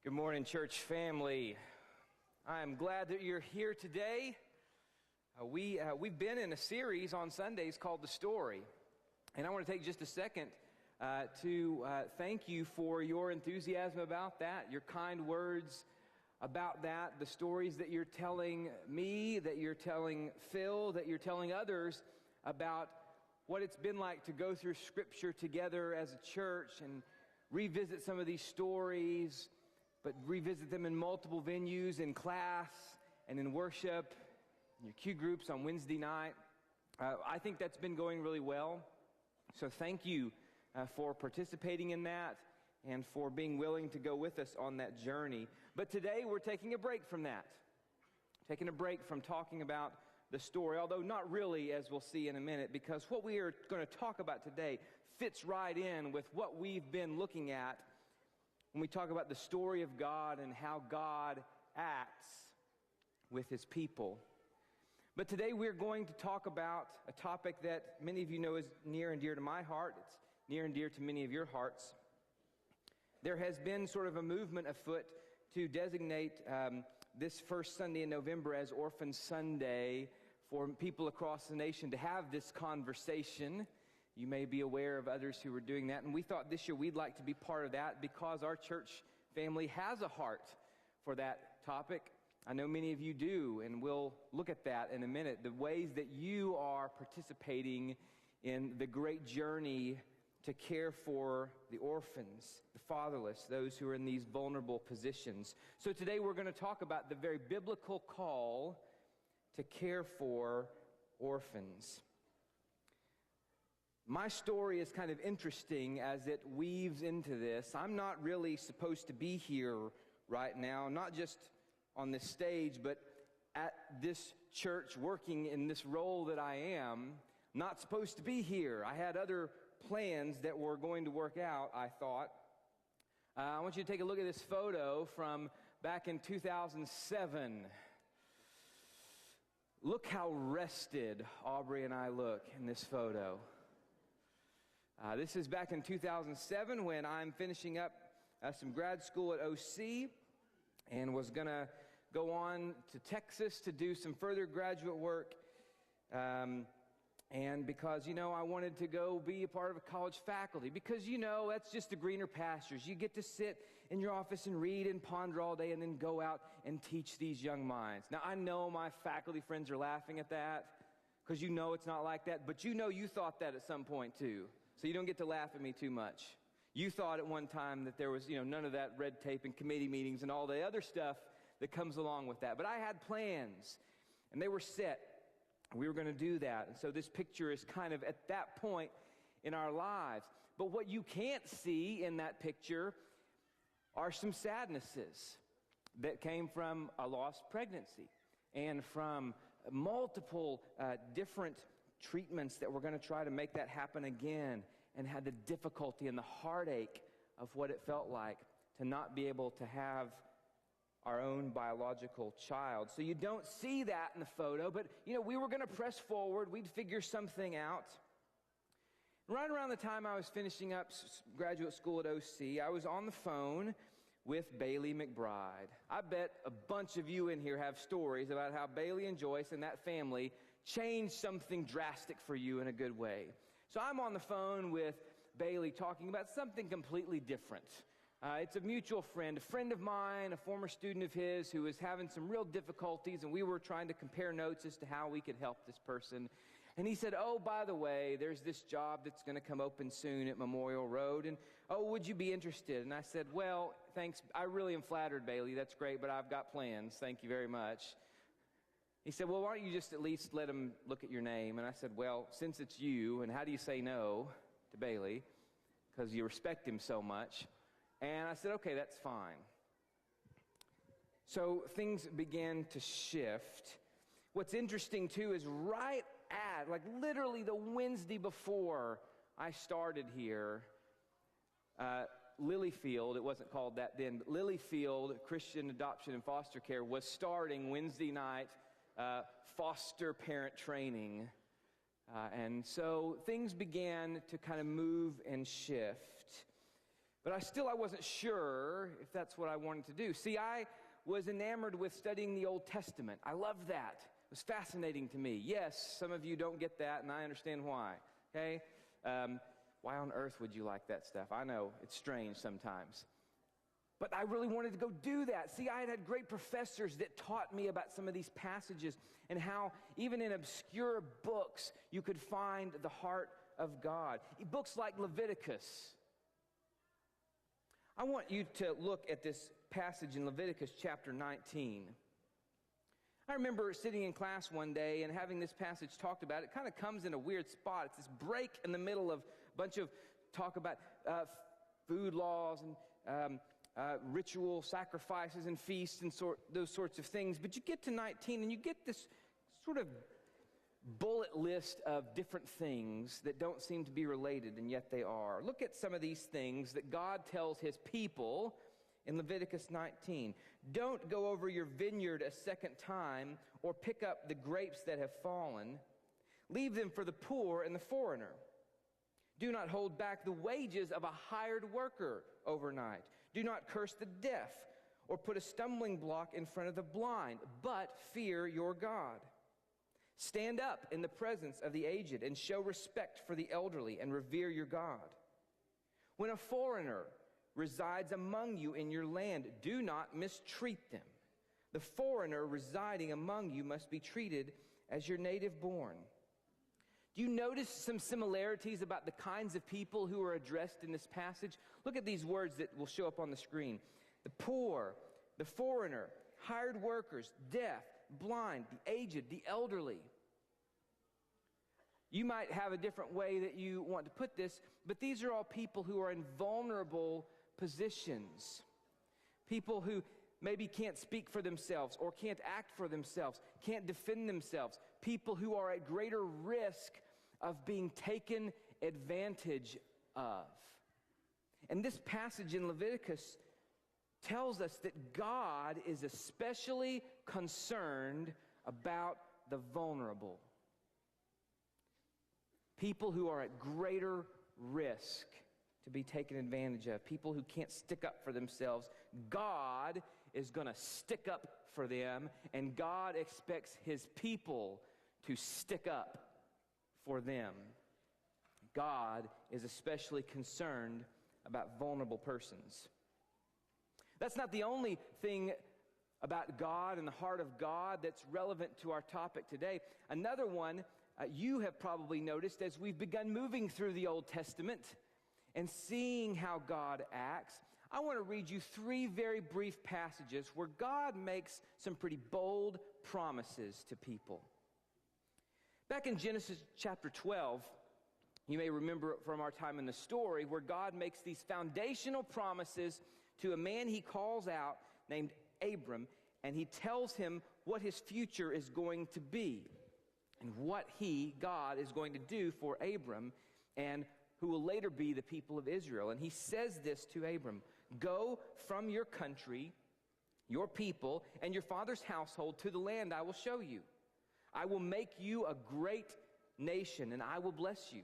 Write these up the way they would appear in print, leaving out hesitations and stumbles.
Good morning, church family. I'm glad that you're here today. We've been in a series on Sundays called The Story. And I want to take just a second to thank you for your enthusiasm about that, your kind words about that, the stories that you're telling me, that you're telling Phil, that you're telling others about what it's been like to go through Scripture together as a church and revisit some of these stories, but revisit them in multiple venues, in class and in worship, in your Q groups on Wednesday night. I think that's been going really well. So thank you for participating in that and for being willing to go with us on that journey. But today we're taking a break from that. Taking a break from talking about the story, although not really, as we'll see in a minute, because what we are going to talk about today fits right in with what we've been looking at when we talk about the story of God and how God acts with His people. But today we're going to talk about a topic that many of you know is near and dear to my heart. It's near and dear to many of your hearts. There has been sort of a movement afoot to designate this first Sunday in November as Orphan Sunday for people across the nation to have this conversation. You may be aware of others who are doing that, and we thought this year we'd like to be part of that because our church family has a heart for that topic. I know many of you do, and we'll look at that in a minute, the ways that you are participating in the great journey to care for the orphans, the fatherless, those who are in these vulnerable positions. So today we're going to talk about the very biblical call to care for orphans. My story is kind of interesting as it weaves into this. I'm not really supposed to be here right now, not just on this stage, but at this church working in this role that I am. I'm not supposed to be here. I had other plans that were going to work out, I thought. I want you to take a look at this photo from back in 2007. Look how rested Aubrey and I look in this photo. This is back in 2007 when I'm finishing up some grad school at OC and was going to go on to Texas to do some further graduate work. And because, I wanted to go be a part of a college faculty. Because, that's just the greener pastures. You get to sit in your office and read and ponder all day and then go out and teach these young minds. Now, I know my faculty friends are laughing at that because it's not like that. But you thought that at some point too. So you don't get to laugh at me too much. You thought at one time that there was, none of that red tape and committee meetings and all the other stuff that comes along with that. But I had plans, and they were set. We were going to do that. And so this picture is kind of at that point in our lives. But what you can't see in that picture are some sadnesses that came from a lost pregnancy and from multiple different treatments that were going to try to make that happen again, and had the difficulty and the heartache of what it felt like to not be able to have our own biological child. So you don't see that in the photo, but we were going to press forward. We'd figure something out. Right around the time I was finishing up graduate school at OC, I was on the phone with Bailey McBride. I bet a bunch of you in here have stories about how Bailey and Joyce and that family changed something drastic for you in a good way. So I'm on the phone with Bailey talking about something completely different. It's a mutual friend, a friend of mine, a former student of his who was having some real difficulties, and we were trying to compare notes as to how we could help this person. And he said, oh, by the way, there's this job that's going to come open soon at Memorial Road, and would you be interested? And I said, well, thanks. I really am flattered, Bailey. That's great, but I've got plans. Thank you very much. He said, well, why don't you just at least let him look at your name? And I said, well, since it's you, and how do you say no to Bailey? Because you respect him so much. And I said, okay, that's fine. So things began to shift. What's interesting, too, is right at, literally the Wednesday before I started here, Lilyfield, it wasn't called that then, but Lilyfield Christian Adoption and Foster Care was starting Wednesday night foster parent training. And so things began to kind of move and shift. But I wasn't sure if that's what I wanted to do. See, I was enamored with studying the Old Testament. I loved that. It was fascinating to me. Yes, some of you don't get that, and I understand why. Okay? Why on earth would you like that stuff? I know, it's strange sometimes. But I really wanted to go do that. See, I had great professors that taught me about some of these passages and how even in obscure books you could find the heart of God. Books like Leviticus. I want you to look at this passage in Leviticus chapter 19. I remember sitting in class one day and having this passage talked about. It kind of comes in a weird spot. It's this break in the middle of a bunch of talk about food laws and ritual sacrifices and feasts and those sorts of things. But you get to 19 and you get this sort of bullet list of different things that don't seem to be related, and yet they are. Look at some of these things that God tells his people in Leviticus 19. Don't go over your vineyard a second time or pick up the grapes that have fallen. Leave them for the poor and the foreigner. Do not hold back the wages of a hired worker overnight. Do not curse the deaf or put a stumbling block in front of the blind, but fear your God. Stand up in the presence of the aged and show respect for the elderly and revere your God. When a foreigner resides among you in your land, do not mistreat them. The foreigner residing among you must be treated as your native born. Do you notice some similarities about the kinds of people who are addressed in this passage? Look at these words that will show up on the screen. The poor, the foreigner, hired workers, deaf, blind, the aged, the elderly. You might have a different way that you want to put this, but these are all people who are in vulnerable positions. People who maybe can't speak for themselves or can't act for themselves, can't defend themselves. People who are at greater risk of being taken advantage of. And this passage in Leviticus tells us that God is especially concerned about the vulnerable. People who are at greater risk to be taken advantage of. People who can't stick up for themselves. God is going to stick up for them, and God expects his people to stick up for them. God is especially concerned about vulnerable persons. That's not the only thing about God and the heart of God that's relevant to our topic today. Another one you have probably noticed as we've begun moving through the Old Testament and seeing how God acts. I want to read you 3 very brief passages where God makes some pretty bold promises to people. Back in Genesis chapter 12, you may remember it from our time in the story, where God makes these foundational promises to a man he calls out named Abram, and he tells him what his future is going to be and what God is going to do for Abram and who will later be the people of Israel. And he says this to Abram: go from your country, your people, and your father's household to the land I will show you. I will make you a great nation, and I will bless you.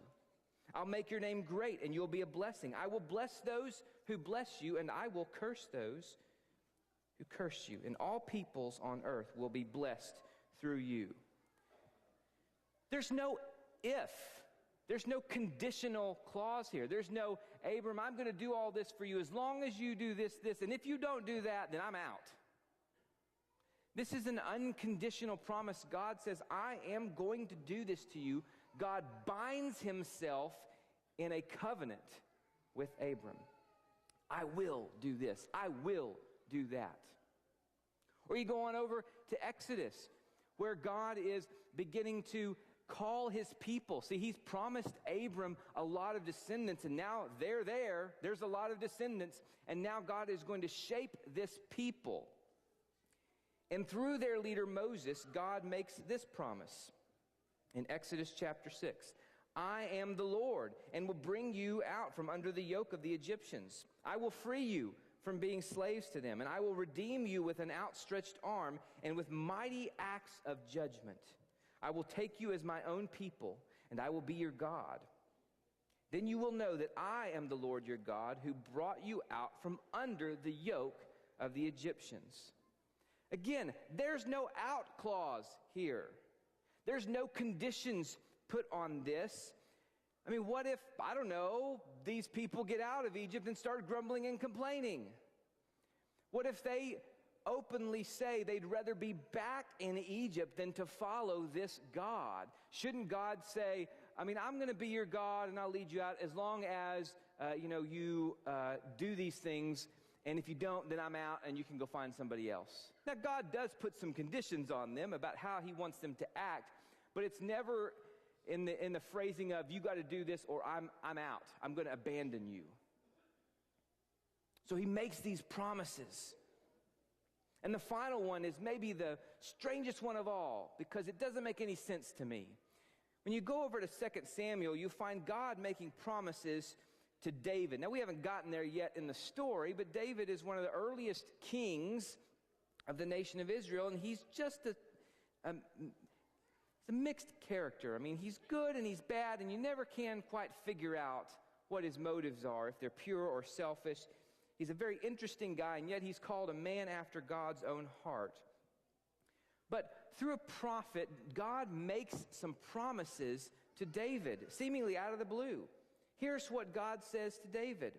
I'll make your name great, and you'll be a blessing. I will bless those who bless you, and I will curse those who curse you. And all peoples on earth will be blessed through you. There's no if. There's no conditional clause here. There's no, Abram, I'm going to do all this for you as long as you do this, and if you don't do that, then I'm out. This is an unconditional promise. God says, I am going to do this to you. God binds himself in a covenant with Abram. I will do this. I will do that. Or you go on over to Exodus, where God is beginning to call his people. See, he's promised Abram a lot of descendants, and now they're there. There's a lot of descendants, and now God is going to shape this people. And through their leader Moses, God makes this promise in Exodus chapter 6. I am the Lord, and will bring you out from under the yoke of the Egyptians. I will free you from being slaves to them, and I will redeem you with an outstretched arm and with mighty acts of judgment. I will take you as my own people, and I will be your God. Then you will know that I am the Lord your God who brought you out from under the yoke of the Egyptians. Again, there's no out clause here. There's no conditions put on this. I mean, what if, I don't know, these people get out of Egypt and start grumbling and complaining? What if they openly say they'd rather be back in Egypt than to follow this God? Shouldn't God say, I'm going to be your God and I'll lead you out as long as, you do these things, and if you don't, then I'm out and you can go find somebody else. Now, God does put some conditions on them about how he wants them to act, but it's never in the phrasing of, you got to do this or I'm out. I'm going to abandon you. So he makes these promises. And the final one is maybe the strangest one of all, because it doesn't make any sense to me. When you go over to 2 Samuel, you find God making promises to David. Now, we haven't gotten there yet in the story, but David is one of the earliest kings of the nation of Israel, and he's just a mixed character. I mean, he's good and he's bad, and you never can quite figure out what his motives are, if they're pure or selfish. He's a very interesting guy, and yet he's called a man after God's own heart. But through a prophet, God makes some promises to David, seemingly out of the blue. Here's what God says to David.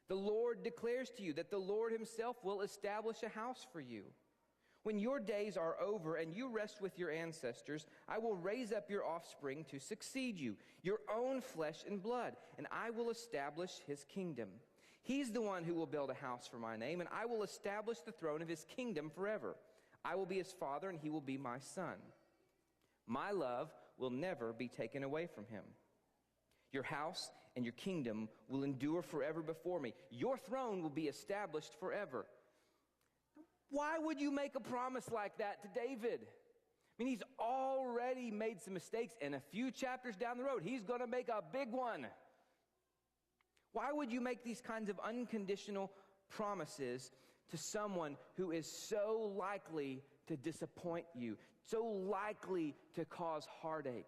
The Lord declares to you that the Lord himself will establish a house for you. When your days are over and you rest with your ancestors, I will raise up your offspring to succeed you, your own flesh and blood, and I will establish his kingdom. He's the one who will build a house for my name, and I will establish the throne of his kingdom forever. I will be his father, and he will be my son. My love will never be taken away from him. Your house and your kingdom will endure forever before me. Your throne will be established forever. Why would you make a promise like that to David? I mean, he's already made some mistakes, and a few chapters down the road, he's going to make a big one. Why would you make these kinds of unconditional promises to someone who is so likely to disappoint you, so likely to cause heartache?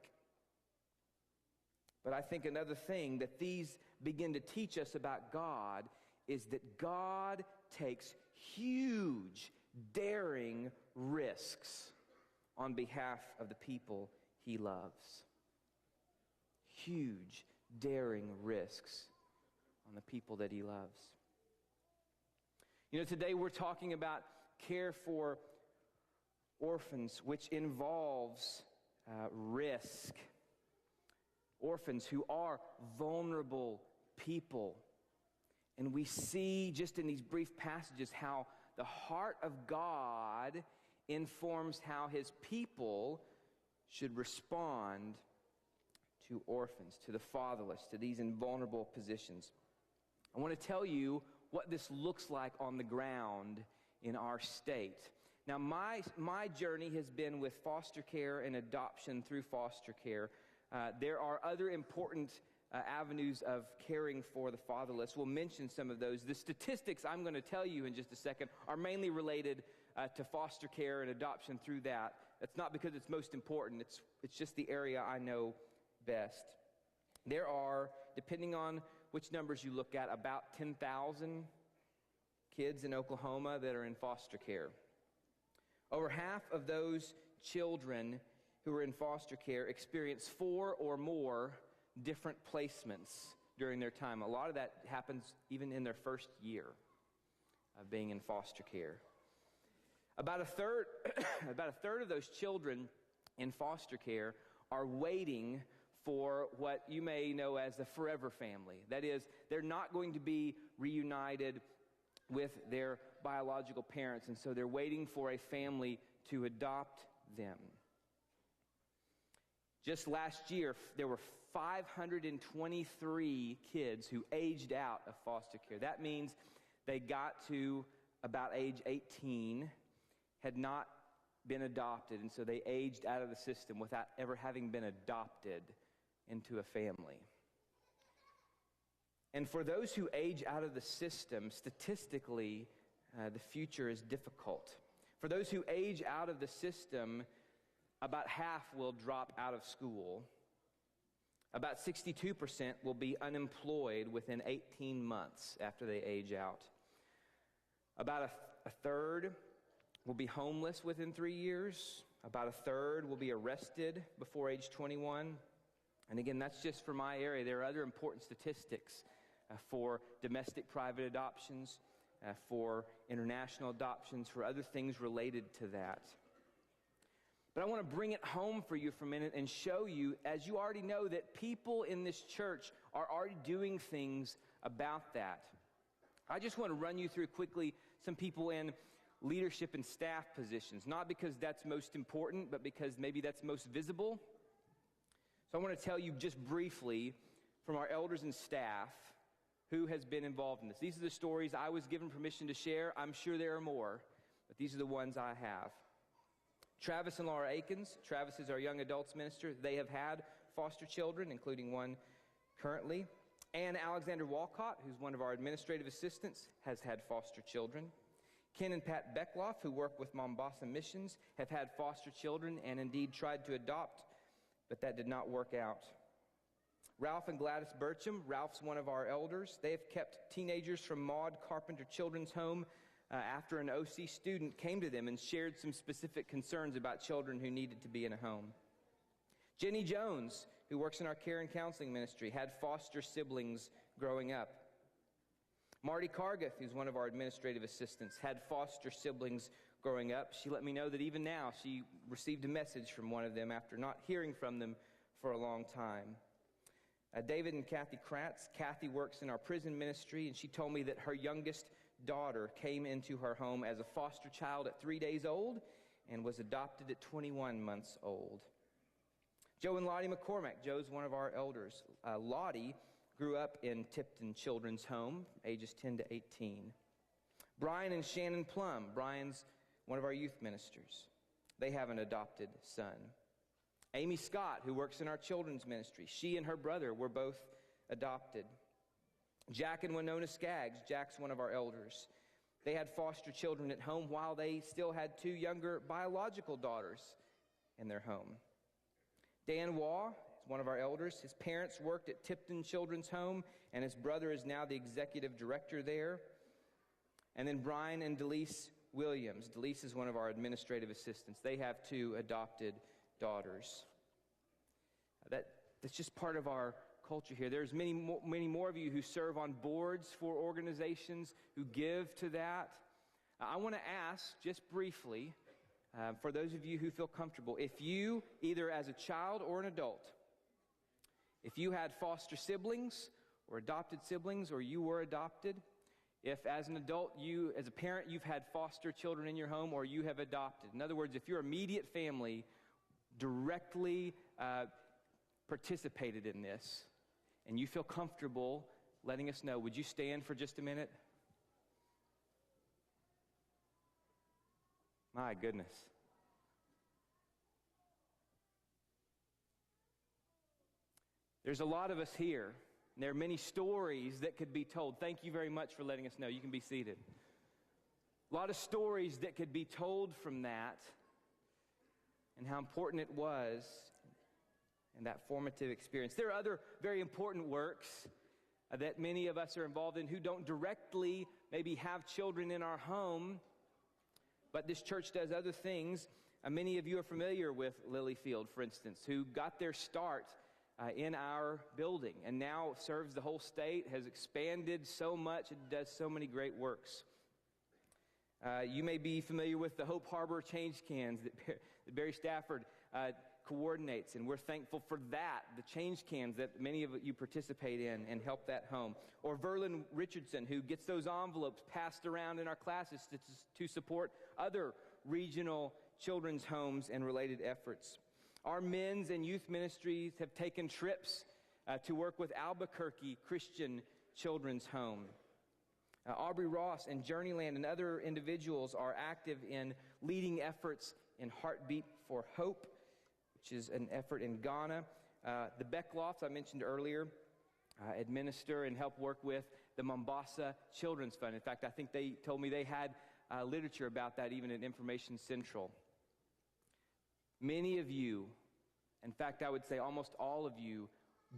But I think another thing that these begin to teach us about God is that God takes huge, daring risks on behalf of the people he loves. Huge, daring risks on the people that he loves. You know, today we're talking about care for orphans, which involves risk. Orphans who are vulnerable people. And we see just in these brief passages how the heart of God informs how his people should respond to orphans, to the fatherless, to these invulnerable positions. I want to tell you what this looks like on the ground in our state. Now, my journey has been with foster care and adoption through foster care. There are other important avenues of caring for the fatherless. We'll mention some of those. The statistics I'm going to tell you in just a second are mainly related to foster care and adoption through that. That's not because it's most important. It's just the area I know best. There are, depending on which numbers you look at, about 10,000 kids in Oklahoma that are in foster care. Over half of those children who are in foster care experience 4 or more different placements during their time. A lot of that happens even in their first year of being in foster care. About a third of those children in foster care are waiting for what you may know as the forever family. That is, they're not going to be reunited with their biological parents, and so they're waiting for a family to adopt them. Just last year, there were 523 kids who aged out of foster care. That means they got to about age 18, had not been adopted, and so they aged out of the system without ever having been adopted into a family. And for those who age out of the system, statistically, the future is difficult. For those who age out of the system, about half will drop out of school. About 62% will be unemployed within 18 months after they age out. About a third will be homeless within 3 years. About a third will be arrested before age 21. And again, that's just for my area. There are other important statistics for domestic private adoptions, for international adoptions, for other things related to that. But I want to bring it home for you for a minute and show you, as you already know, that people in this church are already doing things about that. I just want to run you through quickly some people in leadership and staff positions, not because that's most important, but because maybe that's most visible. So I want to tell you just briefly from our elders and staff who has been involved in this. These are the stories I was given permission to share. I'm sure there are more, but these are the ones I have. Travis and Laura Akins. Travis is our young adults minister. They have had foster children, including one currently. Ann Alexander Walcott, who's one of our administrative assistants, has had foster children. Ken and Pat Beckloff, who work with Mombasa Missions, have had foster children and indeed tried to adopt, but that did not work out. Ralph and Gladys Burcham. Ralph's one of our elders. They have kept teenagers from Maud Carpenter Children's Home after an OC student came to them and shared some specific concerns about children who needed to be in a home. Jenny Jones, who works in our care and counseling ministry, had foster siblings growing up. Marty Cargith, who's one of our administrative assistants, had foster siblings growing up. She let me know that even now she received a message from one of them after not hearing from them for a long time. David and Kathy Kratz. Kathy works in our prison ministry, and she told me that her youngest daughter came into her home as a foster child at 3 days old and was adopted at 21 months old. Joe and Lottie McCormack. Joe's one of our elders. Lottie grew up in Tipton Children's Home, ages 10 to 18. Brian and Shannon Plum. Brian's one of our youth ministers. They have an adopted son. Amy Scott, who works in our children's ministry. She and her brother were both adopted. Jack and Winona Skaggs. Jack's one of our elders. They had foster children at home while they still had two younger biological daughters in their home. Dan Waugh is one of our elders. His parents worked at Tipton Children's Home, and his brother is now the executive director there. And then Brian and Delise Williams. Delise is one of our administrative assistants. They have two adopted daughters. That's just part of our culture here. There's many more of you who serve on boards for organizations, who give to that. I want to ask, just briefly, for those of you who feel comfortable, if you, either as a child or an adult, if you had foster siblings or adopted siblings, or you were adopted, if as an adult, you, as a parent, you've had foster children in your home, or you have adopted. In other words, if your immediate family directly participated in this, and you feel comfortable letting us know, would you stand for just a minute? My goodness. There's a lot of us here, and there are many stories that could be told. Thank you very much for letting us know. You can be seated. A lot of stories that could be told from that, and how important it was in that formative experience. There are other very important works that many of us are involved in who don't directly maybe have children in our home, but this church does other things. Many of you are familiar with Lilyfield, for instance, who got their start in our building and now serves the whole state, has expanded so much, and does so many great works. You may be familiar with the Hope Harbor change cans that Barry Stafford coordinates, and we're thankful for that, the change cans that many of you participate in and help that home. Or Verlin Richardson, who gets those envelopes passed around in our classes to support other regional children's homes and related efforts. Our men's and youth ministries have taken trips to work with Albuquerque Christian Children's Home. Aubrey Ross and Journeyland and other individuals are active in leading efforts in Heartbeat for Hope, which is an effort in Ghana. The Becklofts, I mentioned earlier, administer and help work with the Mombasa Children's Fund. In fact, I think they told me they had literature about that even at Information Central. Many of you, in fact, I would say almost all of you,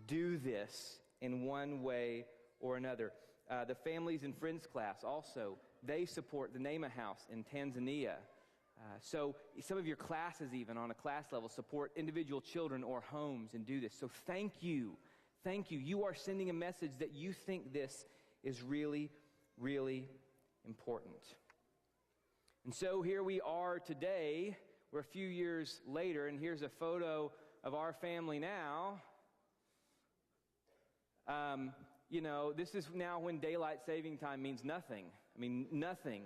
do this in one way or another. The Families and Friends class also, they support the Neema House in Tanzania. So some of your classes, even on a class level, support individual children or homes and do this. So thank you. Thank you. You are sending a message that you think this is really, really important. And so here we are today. We're a few years later, and here's a photo of our family now. This is now when daylight saving time means nothing. I mean, nothing.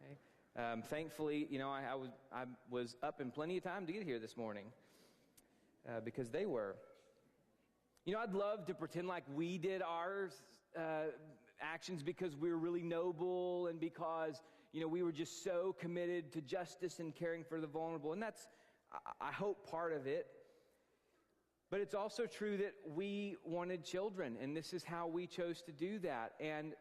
Okay. Thankfully, I was up in plenty of time to get here this morning because they were. I'd love to pretend like we did our actions because we were really noble and because, we were just so committed to justice and caring for the vulnerable. And that's, I hope, part of it. But it's also true that we wanted children, and this is how we chose to do that. And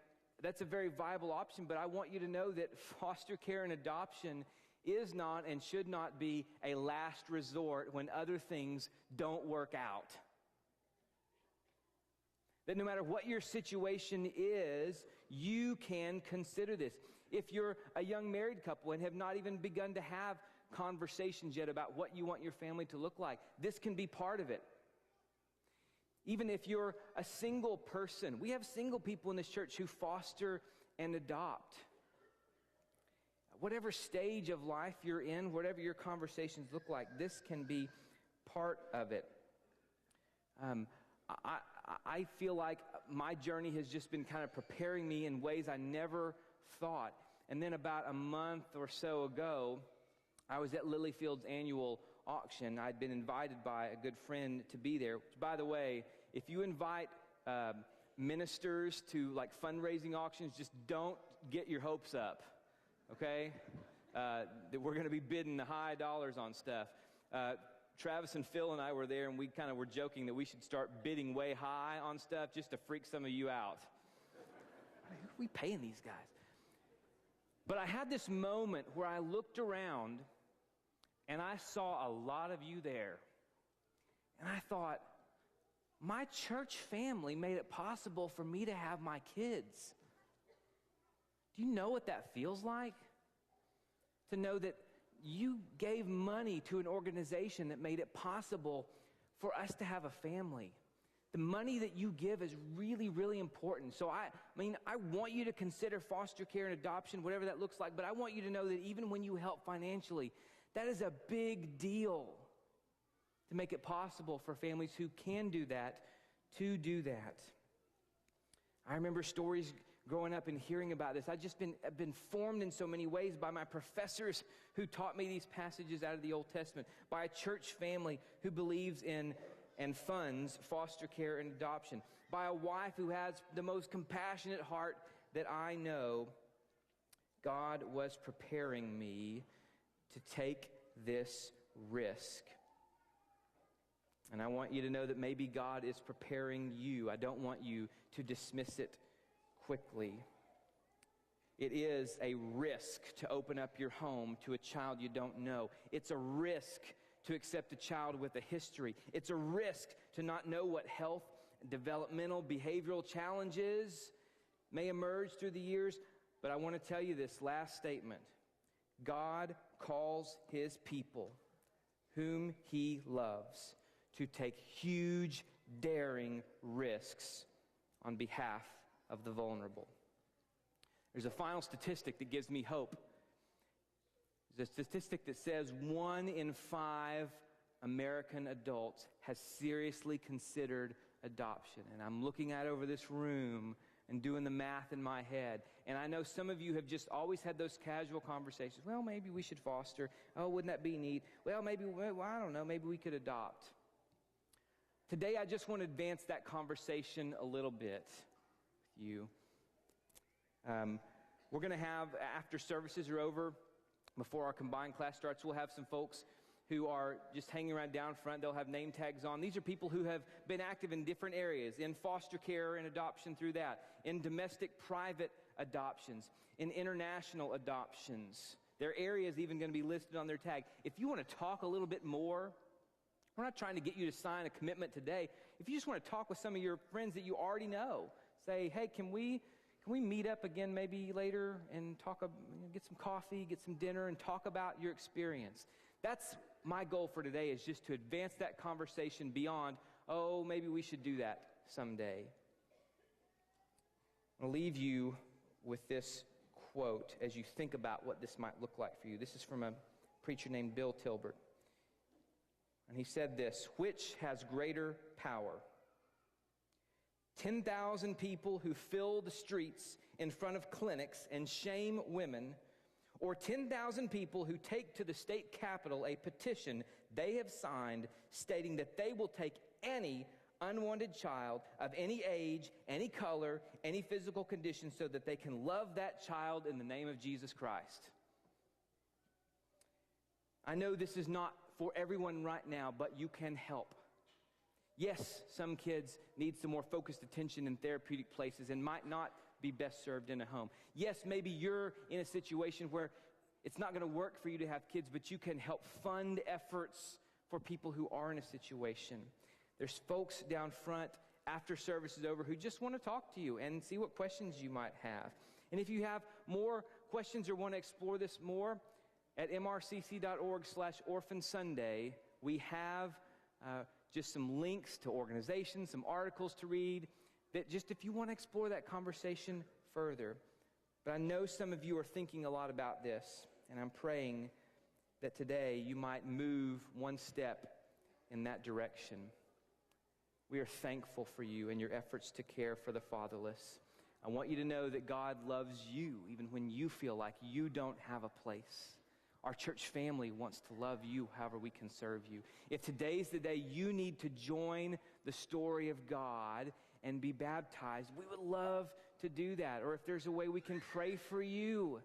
that's a very viable option, but I want you to know that foster care and adoption is not and should not be a last resort when other things don't work out. That no matter what your situation is, you can consider this. If you're a young married couple and have not even begun to have conversations yet about what you want your family to look like, this can be part of it. Even if you're a single person, we have single people in this church who foster and adopt. Whatever stage of life you're in, whatever your conversations look like, this can be part of it. I feel like my journey has just been kind of preparing me in ways I never thought. And then about a month or so ago, I was at Lilyfield's annual auction. I'd been invited by a good friend to be there. Which, by the way, if you invite ministers to like fundraising auctions, just don't get your hopes up, okay? That we're going to be bidding the high dollars on stuff. Travis and Phil and I were there, and we kind of were joking that we should start bidding way high on stuff just to freak some of you out. Who are we paying these guys? But I had this moment where I looked around, and I saw a lot of you there. And I thought, my church family made it possible for me to have my kids. Do you know what that feels like? To know that you gave money to an organization that made it possible for us to have a family. The money that you give is really, really important. So I want you to consider foster care and adoption, whatever that looks like, but I want you to know that even when you help financially, that is a big deal to make it possible for families who can do that to do that. I remember stories growing up and hearing about this. I've been formed in so many ways by my professors who taught me these passages out of the Old Testament, by a church family who believes in and funds foster care and adoption, by a wife who has the most compassionate heart that I know. God was preparing me to take this risk. And I want you to know that maybe God is preparing you. I don't want you to dismiss it quickly. It is a risk to open up your home to a child you don't know. It's a risk to accept a child with a history. It's a risk to not know what health, developmental, behavioral challenges may emerge through the years. But I want to tell you this last statement. God calls his people, whom he loves, to take huge, daring risks on behalf of the vulnerable. There's a final statistic that gives me hope. There's a statistic that says 1 in 5 American adults has seriously considered adoption. And I'm looking out over this room and doing the math in my head. And I know some of you have just always had those casual conversations. Well, maybe we should foster. Oh, wouldn't that be neat? Well, I don't know, maybe we could adopt. Today, I just want to advance that conversation a little bit with you. We're going to have, after services are over, before our combined class starts, we'll have some folks who are just hanging around down front. They'll have name tags on. These are people who have been active in different areas, in foster care and adoption through that, in domestic private adoptions, in international adoptions. Their area is even going to be listed on their tag. If you want to talk a little bit more We're not trying to get you to sign a commitment today. If you just want to talk with some of your friends that you already know, say, hey, can we meet up again maybe later and get some coffee, get some dinner, and talk about your experience? That's my goal for today, is just to advance that conversation beyond, oh, maybe we should do that someday. I'll leave you with this quote as you think about what this might look like for you. This is from a preacher named Bill Tilbert. And he said this: which has greater power? 10,000 people who fill the streets in front of clinics and shame women, or 10,000 people who take to the state capitol a petition they have signed stating that they will take any unwanted child of any age, any color, any physical condition so that they can love that child in the name of Jesus Christ? I know this is not for everyone right now, but you can help. Yes, some kids need some more focused attention in therapeutic places and might not be best served in a home. Yes, maybe you're in a situation where it's not going to work for you to have kids, but you can help fund efforts for people who are in a situation. There's folks down front after service is over who just want to talk to you and see what questions you might have. And if you have more questions or want to explore this more, at mrcc.org/Orphan Sunday, we have just some links to organizations, some articles to read, that just if you want to explore that conversation further. But I know some of you are thinking a lot about this, and I'm praying that today you might move one step in that direction. We are thankful for you and your efforts to care for the fatherless. I want you to know that God loves you even when you feel like you don't have a place. Our church family wants to love you however we can serve you. If today's the day you need to join the story of God and be baptized, we would love to do that. Or if there's a way we can pray for you,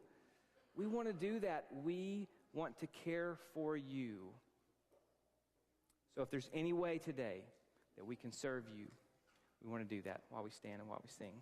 we want to do that. We want to care for you. So if there's any way today that we can serve you, we want to do that while we stand and while we sing.